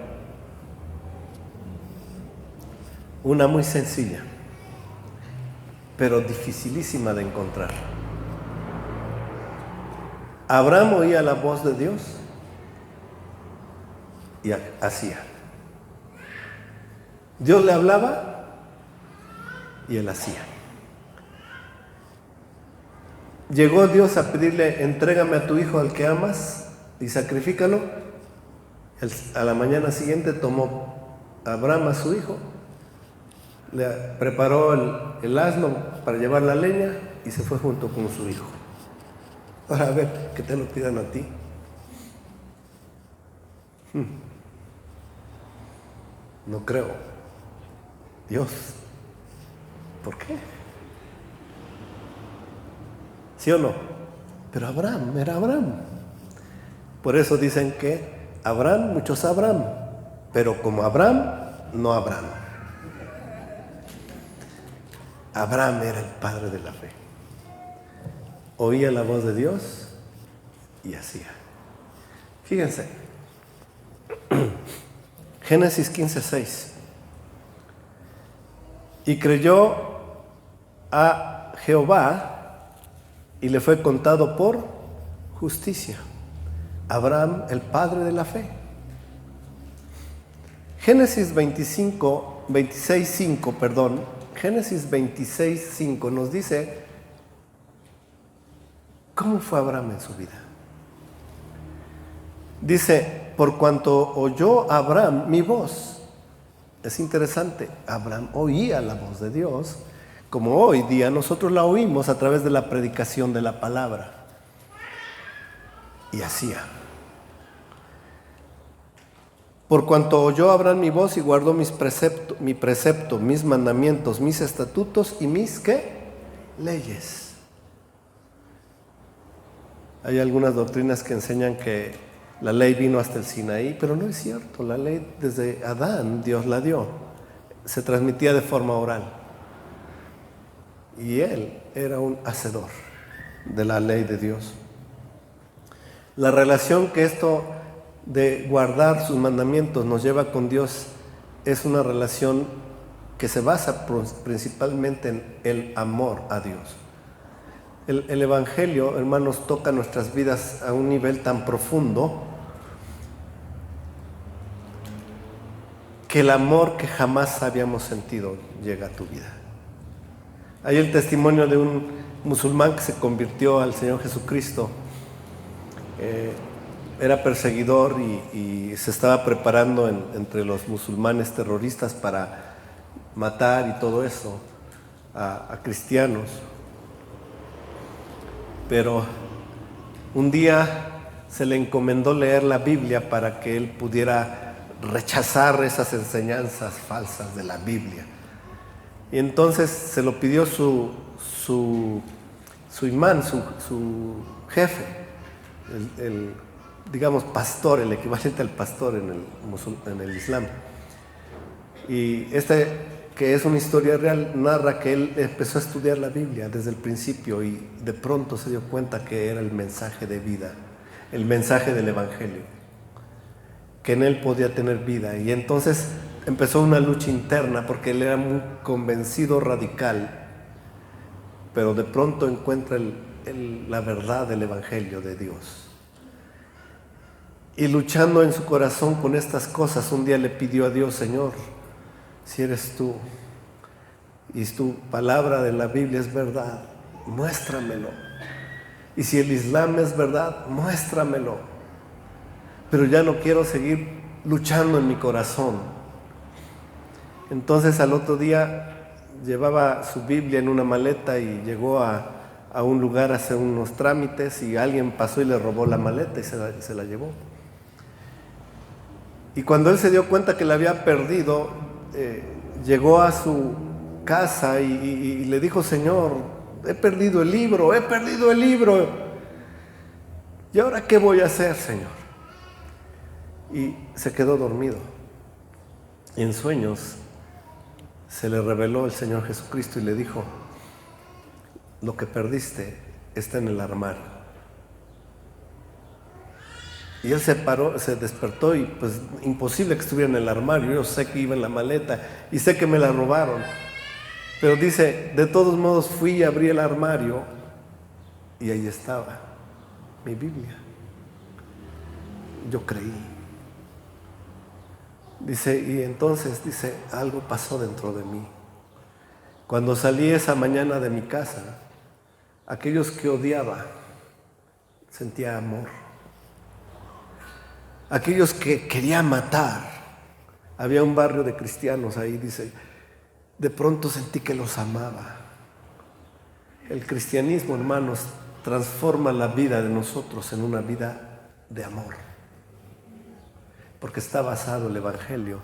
Una muy sencilla, pero dificilísima de encontrar. Abraham oía la voz de Dios y hacía. Dios le hablaba y él hacía. Llegó Dios a pedirle: entrégame a tu hijo al que amas y sacrifícalo. A la mañana siguiente tomó Abraham a su hijo, le preparó el asno para llevar la leña y se fue junto con su hijo. Ahora a ver, que te lo pidan a ti. No creo. Dios, ¿por qué? ¿Sí o no? Pero Abraham era Abraham. Por eso dicen que Abraham, muchos Abraham, pero como Abraham, no Abraham. Abraham era el padre de la fe. Oía la voz de Dios y hacía. Fíjense, Génesis 15:6. Y creyó a Jehová y le fue contado por justicia. Abraham, el padre de la fe. Génesis 26:5 nos dice cómo fue Abraham en su vida. Dice: por cuanto oyó Abraham mi voz. Es interesante, Abraham oía la voz de Dios, como hoy día nosotros la oímos a través de la predicación de la palabra. Y hacía. Por cuanto oyó Abraham mi voz y guardó mi precepto, mis mandamientos, mis estatutos y mis, ¿qué? Leyes. Hay algunas doctrinas que enseñan que la ley vino hasta el Sinaí, pero no es cierto. La ley desde Adán Dios la dio. Se transmitía de forma oral. Y él era un hacedor de la ley de Dios. La relación que esto de guardar sus mandamientos nos lleva con Dios es una relación que se basa principalmente en el amor a Dios. El Evangelio, hermanos, toca nuestras vidas a un nivel tan profundo que el amor que jamás habíamos sentido llega a tu vida. Hay el testimonio de un musulmán que se convirtió al Señor Jesucristo. Era perseguidor y se estaba preparando entre los musulmanes terroristas para matar y todo eso a cristianos. Pero un día se le encomendó leer la Biblia para que él pudiera rechazar esas enseñanzas falsas de la Biblia. Y entonces se lo pidió su imán, su jefe, digamos pastor, el equivalente al pastor en el Islam. Y que es una historia real, narra que él empezó a estudiar la Biblia desde el principio y de pronto se dio cuenta que era el mensaje de vida, el mensaje del Evangelio, que en él podía tener vida. Y entonces empezó una lucha interna porque él era muy convencido radical, pero de pronto encuentra la verdad del Evangelio de Dios. Y luchando en su corazón con estas cosas, un día le pidió a Dios: Señor, si eres tú y tu palabra de la Biblia es verdad, muéstramelo. Y si el Islam es verdad, muéstramelo. Pero ya no quiero seguir luchando en mi corazón. Entonces al otro día llevaba su Biblia en una maleta y llegó a un lugar a hacer unos trámites, y alguien pasó y le robó la maleta y se la llevó. Y cuando él se dio cuenta que la había perdido, llegó a su casa y le dijo: Señor, he perdido el libro, he perdido el libro. ¿Y ahora qué voy a hacer, Señor? Y se quedó dormido. Y en sueños se le reveló el Señor Jesucristo y le dijo: lo que perdiste está en el armario. Y él se paró, se despertó y pues imposible que estuviera en el armario. Yo sé que iba en la maleta y sé que me la robaron. Pero dice: de todos modos fui y abrí el armario y ahí estaba mi Biblia. Yo creí. Dice, y entonces dice, algo pasó dentro de mí. Cuando salí esa mañana de mi casa, aquellos que odiaba, sentía amor. Aquellos que quería matar, había un barrio de cristianos ahí, dice, de pronto sentí que los amaba. El cristianismo, hermanos, transforma la vida de nosotros en una vida de amor, porque está basado el Evangelio.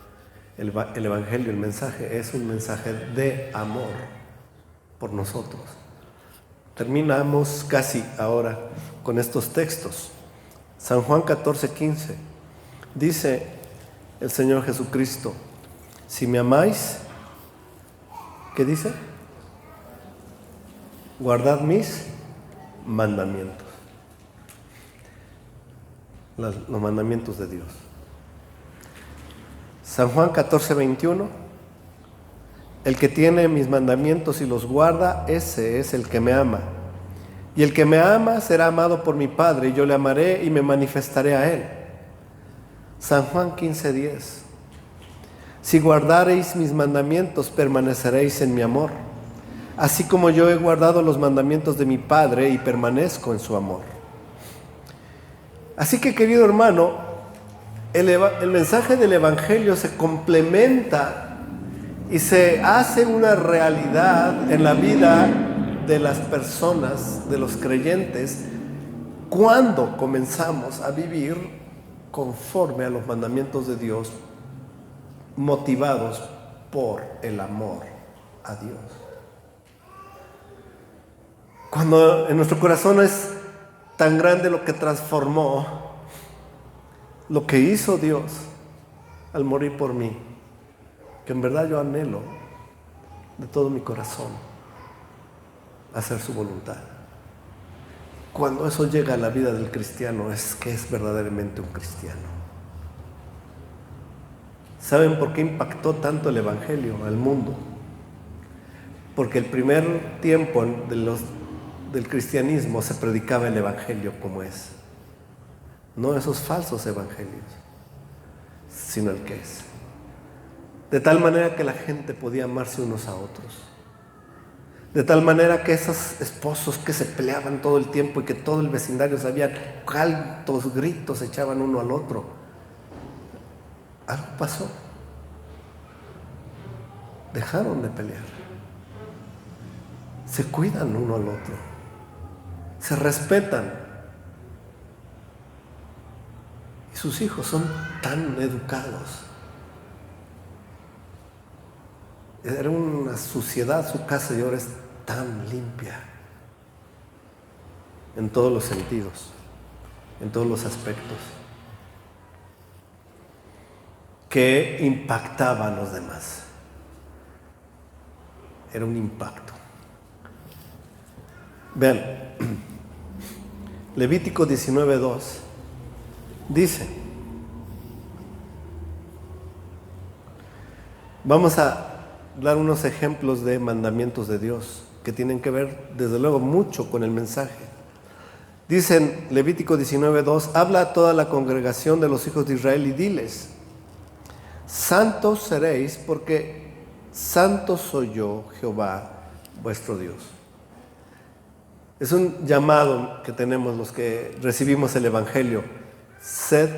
El Evangelio, el mensaje, es un mensaje de amor por nosotros. Terminamos casi ahora con estos textos. San Juan 14:15. Dice el Señor Jesucristo: si me amáis, ¿qué dice? Guardad mis mandamientos. Los mandamientos de Dios. San Juan 14:21. El que tiene mis mandamientos y los guarda, ese es el que me ama. Y el que me ama será amado por mi Padre, y yo le amaré y me manifestaré a él. San Juan 15:10. Si guardareis mis mandamientos, permaneceréis en mi amor, así como yo he guardado los mandamientos de mi Padre y permanezco en su amor. Así que, querido hermano, el mensaje del Evangelio se complementa y se hace una realidad en la vida de las personas, de los creyentes, cuando comenzamos a vivir conforme a los mandamientos de Dios, motivados por el amor a Dios. Cuando en nuestro corazón es tan grande lo que transformó, lo que hizo Dios al morir por mí, que en verdad yo anhelo de todo mi corazón hacer su voluntad. Cuando eso llega a la vida del cristiano, es que es verdaderamente un cristiano. ¿Saben por qué impactó tanto el Evangelio al mundo? Porque el primer tiempo del cristianismo se predicaba el Evangelio como es. No esos falsos evangelios, sino el que es. De tal manera que la gente podía amarse unos a otros. De tal manera que esos esposos que se peleaban todo el tiempo y que todo el vecindario sabía cuántos gritos echaban uno al otro, algo pasó. Dejaron de pelear. Se cuidan uno al otro. Se respetan. Y sus hijos son tan educados. Era una suciedad su casa y ahora es tan limpia. En todos los sentidos, en todos los aspectos, que impactaba a los demás. Era un impacto. Vean, Levítico 19:2 dice: Vamos a dar unos ejemplos de mandamientos de Dios que tienen que ver, desde luego, mucho con el mensaje. Dice en Levítico 19:2, habla a toda la congregación de los hijos de Israel y diles: santos seréis, porque santo soy yo, Jehová, vuestro Dios. Es un llamado que tenemos los que recibimos el Evangelio: sed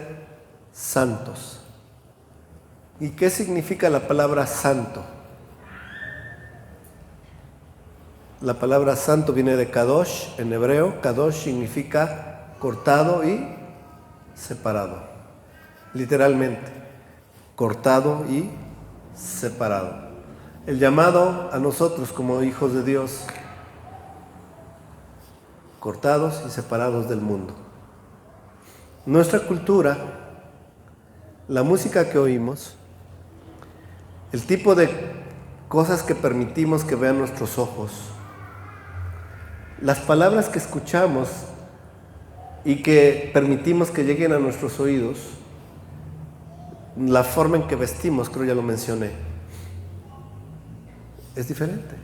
santos. ¿Y qué significa la palabra santo? La palabra santo viene de kadosh en hebreo. Kadosh significa cortado y separado. Literalmente, cortado y separado. El llamado a nosotros como hijos de Dios: cortados y separados del mundo. Nuestra cultura, la música que oímos, el tipo de cosas que permitimos que vean nuestros ojos, las palabras que escuchamos y que permitimos que lleguen a nuestros oídos, la forma en que vestimos, creo ya lo mencioné, es diferente.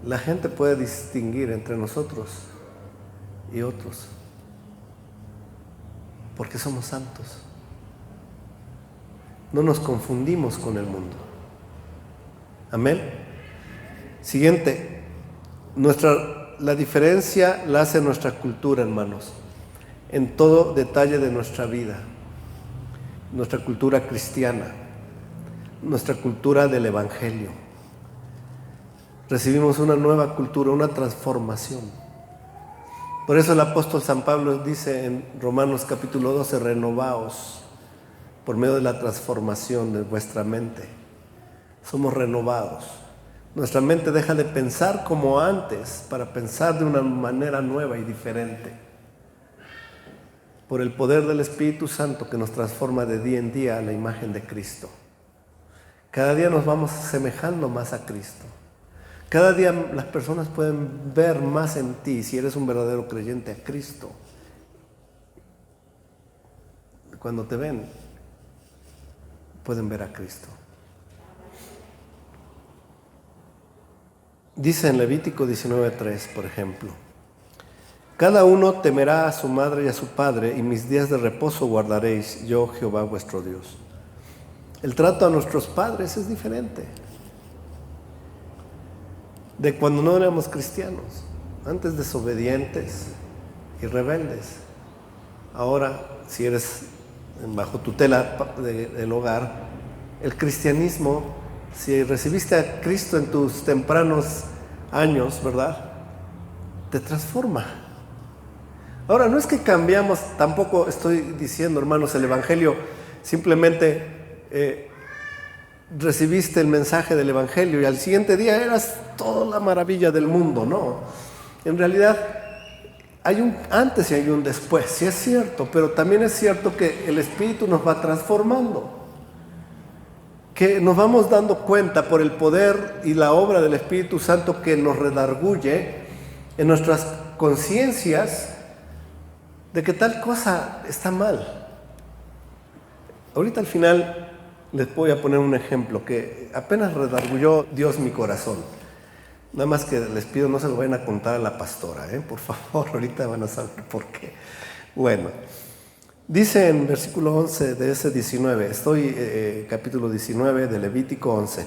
La gente puede distinguir entre nosotros y otros porque somos santos. No nos confundimos con el mundo. Amén. Siguiente. La diferencia la hace nuestra cultura, hermanos, en todo detalle de nuestra vida. Nuestra cultura cristiana, nuestra cultura del Evangelio. Recibimos una nueva cultura, una transformación. Por eso el apóstol San Pablo dice en Romanos capítulo 12, renovaos por medio de la transformación de vuestra mente. Somos renovados. Nuestra mente deja de pensar como antes para pensar de una manera nueva y diferente. Por el poder del Espíritu Santo que nos transforma de día en día a la imagen de Cristo. Cada día nos vamos asemejando más a Cristo. Cada día las personas pueden ver más en ti, si eres un verdadero creyente, a Cristo. Cuando te ven, pueden ver a Cristo. Dice en Levítico 19:3, por ejemplo: cada uno temerá a su madre y a su padre, y mis días de reposo guardaréis, yo Jehová vuestro Dios. El trato a nuestros padres es diferente de cuando no éramos cristianos, antes desobedientes y rebeldes. Ahora, si eres bajo tutela del hogar, el cristianismo, si recibiste a Cristo en tus tempranos años, ¿verdad?, te transforma. Ahora, no es que cambiamos, tampoco estoy diciendo, hermanos, el Evangelio, simplemente recibiste el mensaje del Evangelio y al siguiente día eras toda la maravilla del mundo, no. En realidad hay un antes y hay un después, sí es cierto, pero también es cierto que el Espíritu nos va transformando, que nos vamos dando cuenta por el poder y la obra del Espíritu Santo que nos redarguye en nuestras conciencias de que tal cosa está mal. Ahorita al final les voy a poner un ejemplo que apenas redarguyó Dios mi corazón. Nada más que les pido no se lo vayan a contar a la pastora, por favor, ahorita van a saber por qué. Bueno, dice en versículo 11 de ese 19, capítulo 19 de Levítico 11,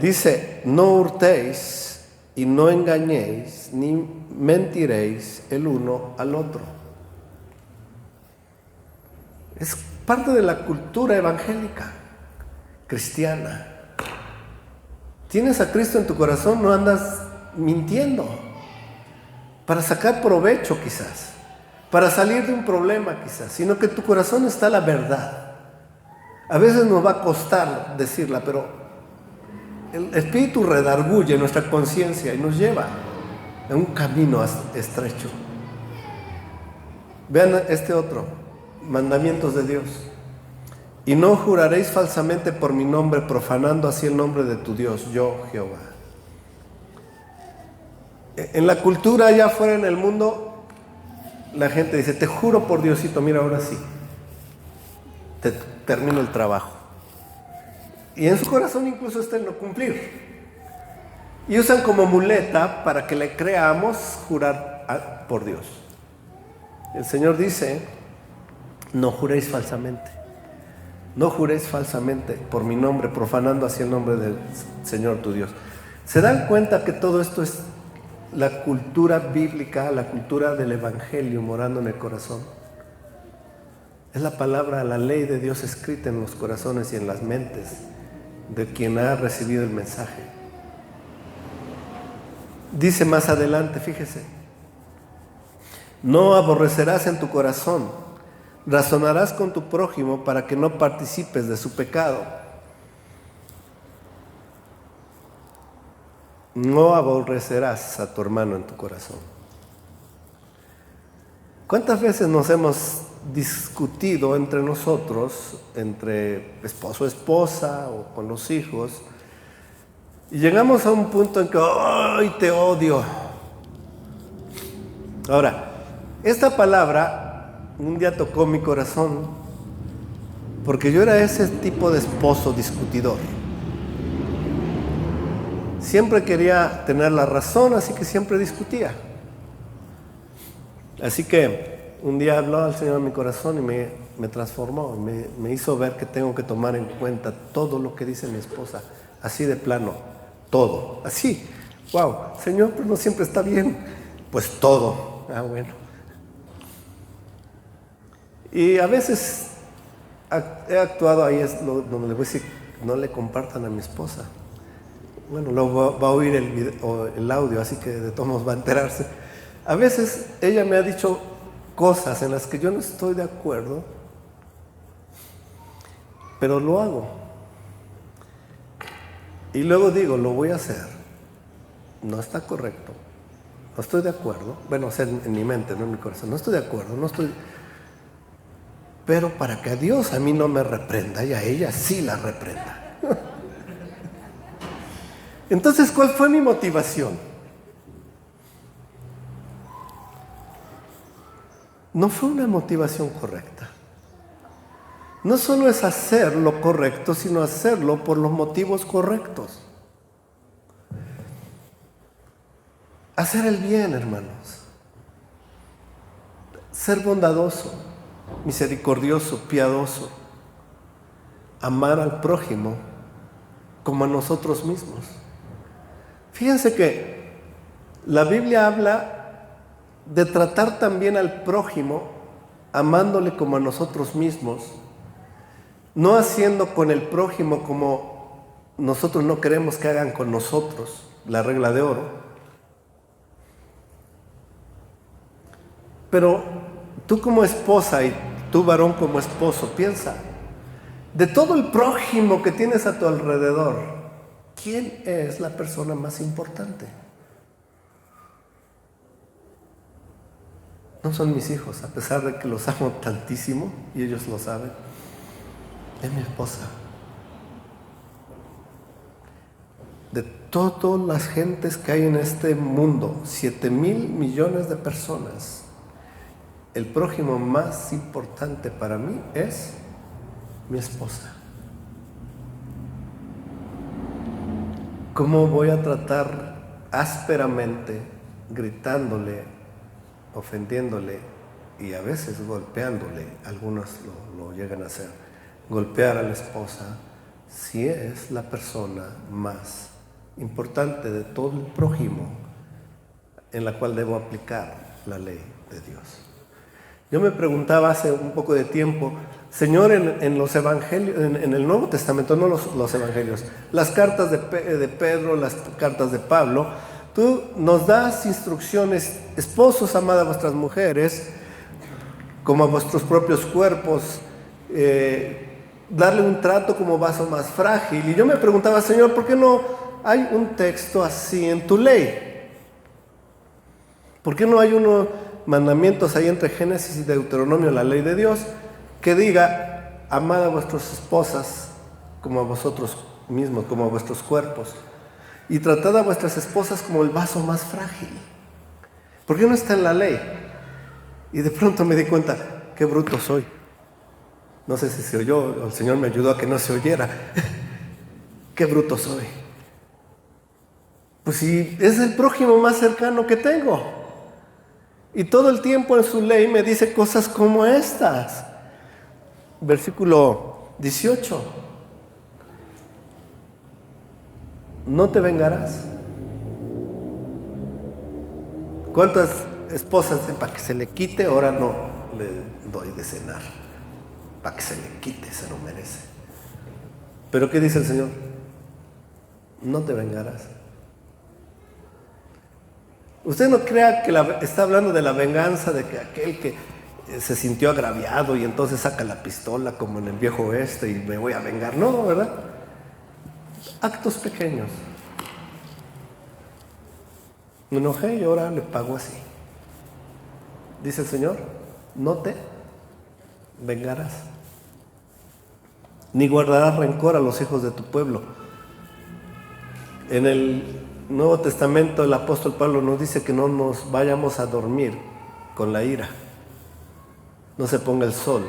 dice: no hurtéis y no engañéis ni mentiréis el uno al otro. Es parte de la cultura evangélica, cristiana. Tienes a Cristo en tu corazón, no andas mintiendo para sacar provecho quizás, para salir de un problema quizás, sino que en tu corazón está la verdad. A veces nos va a costar decirla, pero el Espíritu redarguye nuestra conciencia y nos lleva a un camino estrecho. Vean este otro, mandamientos de Dios. Y no juraréis falsamente por mi nombre, profanando así el nombre de tu Dios, yo Jehová. En la cultura allá afuera en el mundo, la gente dice: te juro por Diosito, mira, ahora sí, te termino el trabajo. Y en su corazón incluso está el no cumplir. Y usan como muleta para que le creamos jurar por Dios. El Señor dice, no juréis falsamente. No juréis falsamente por mi nombre, profanando así el nombre del Señor tu Dios. ¿Se dan cuenta que todo esto es la cultura bíblica, la cultura del Evangelio morando en el corazón? Es la palabra, la ley de Dios escrita en los corazones y en las mentes de quien ha recibido el mensaje. Dice más adelante, fíjese, no aborrecerás en tu corazón, razonarás con tu prójimo para que no participes de su pecado. No aborrecerás a tu hermano en tu corazón. ¿Cuántas veces nos hemos discutido entre nosotros, entre esposo, esposa o con los hijos, y llegamos a un punto en que ¡ay, te odio! Ahora, esta palabra un día tocó mi corazón porque yo era ese tipo de esposo discutidor. Siempre quería tener la razón, así que siempre discutía. Así que un día habló al Señor en mi corazón y me transformó, me hizo ver que tengo que tomar en cuenta todo lo que dice mi esposa, así de plano, todo, así. Wow, Señor, pero no siempre está bien. Pues todo. Ah, bueno. Y a veces he actuado, ahí es donde le voy a decir, no le compartan a mi esposa. Bueno, luego va a oír el audio, así que de todos modos va a enterarse. A veces ella me ha dicho cosas en las que yo no estoy de acuerdo, pero lo hago. Y luego digo, lo voy a hacer. No está correcto. No estoy de acuerdo. Bueno, o sea, en mi mente, no en mi corazón. No estoy de acuerdo, no estoy... Pero para que a Dios a mí no me reprenda y a ella sí la reprenda. Entonces, ¿cuál fue mi motivación? No fue una motivación correcta. No solo es hacer lo correcto, sino hacerlo por los motivos correctos. Hacer el bien, hermanos. Ser bondadoso, misericordioso, piadoso. Amar al prójimo como a nosotros mismos. Fíjense que la Biblia habla de tratar también al prójimo amándole como a nosotros mismos, no haciendo con el prójimo como nosotros no queremos que hagan con nosotros, la regla de oro. Pero tú como esposa y tú varón como esposo, piensa, de todo el prójimo que tienes a tu alrededor, ¿quién es la persona más importante? No son mis hijos, a pesar de que los amo tantísimo, y ellos lo saben. Es mi esposa. De todas las gentes que hay en este mundo, 7,000 millones de personas, el prójimo más importante para mí es mi esposa. ¿Cómo voy a tratar ásperamente, gritándole, ofendiéndole y a veces golpeándole? Algunos lo llegan a hacer. Golpear a la esposa si es la persona más importante de todo el prójimo en la cual debo aplicar la ley de Dios. Yo me preguntaba hace un poco de tiempo, Señor, en los evangelios, en el Nuevo Testamento, no los evangelios, las cartas de Pedro, las cartas de Pablo, tú nos das instrucciones: esposos, amad a vuestras mujeres como a vuestros propios cuerpos, darle un trato como vaso más frágil. Y yo me preguntaba, Señor, ¿por qué no hay un texto así en tu ley? ¿Por qué no hay unos mandamientos ahí entre Génesis y Deuteronomio, la ley de Dios, que diga, amad a vuestras esposas como a vosotros mismos, como a vuestros cuerpos, y tratad a vuestras esposas como el vaso más frágil? ¿Por qué no está en la ley? Y de pronto me di cuenta, qué bruto soy. No sé si se oyó, o el Señor me ayudó a que no se oyera. qué bruto soy. Pues si es el prójimo más cercano que tengo. Y todo el tiempo en su ley me dice cosas como estas. Versículo 18. No te vengarás. ¿Cuántas esposas para que se le quite? Ahora no le doy de cenar. Para que se le quite, se lo merece. Pero ¿qué dice el Señor? No te vengarás. Usted no crea que está hablando de la venganza de que aquel que se sintió agraviado y entonces saca la pistola como en el viejo oeste y me voy a vengar. No, ¿verdad? Actos pequeños. Me enojé y ahora le pago así. Dice el Señor, no te vengarás, ni guardarás rencor a los hijos de tu pueblo. En el Nuevo Testamento el apóstol Pablo nos dice que no nos vayamos a dormir con la ira. No se ponga el sol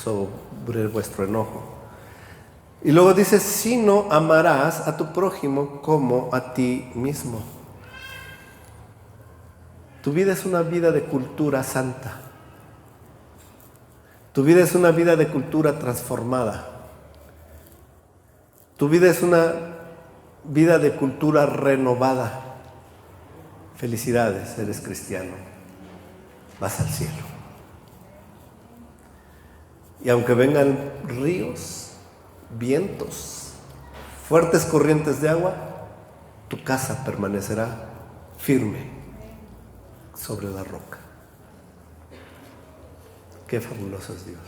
sobre vuestro enojo. Y luego dice, sino amarás a tu prójimo como a ti mismo. Tu vida es una vida de cultura santa. Tu vida es una vida de cultura transformada. Tu vida es una vida de cultura renovada. Felicidades, eres cristiano. Vas al cielo. Y aunque vengan ríos, vientos, fuertes corrientes de agua, tu casa permanecerá firme sobre la roca. Qué fabuloso es Dios.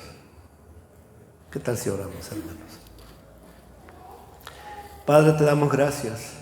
¿Qué tal si oramos, hermanos? Padre, te damos gracias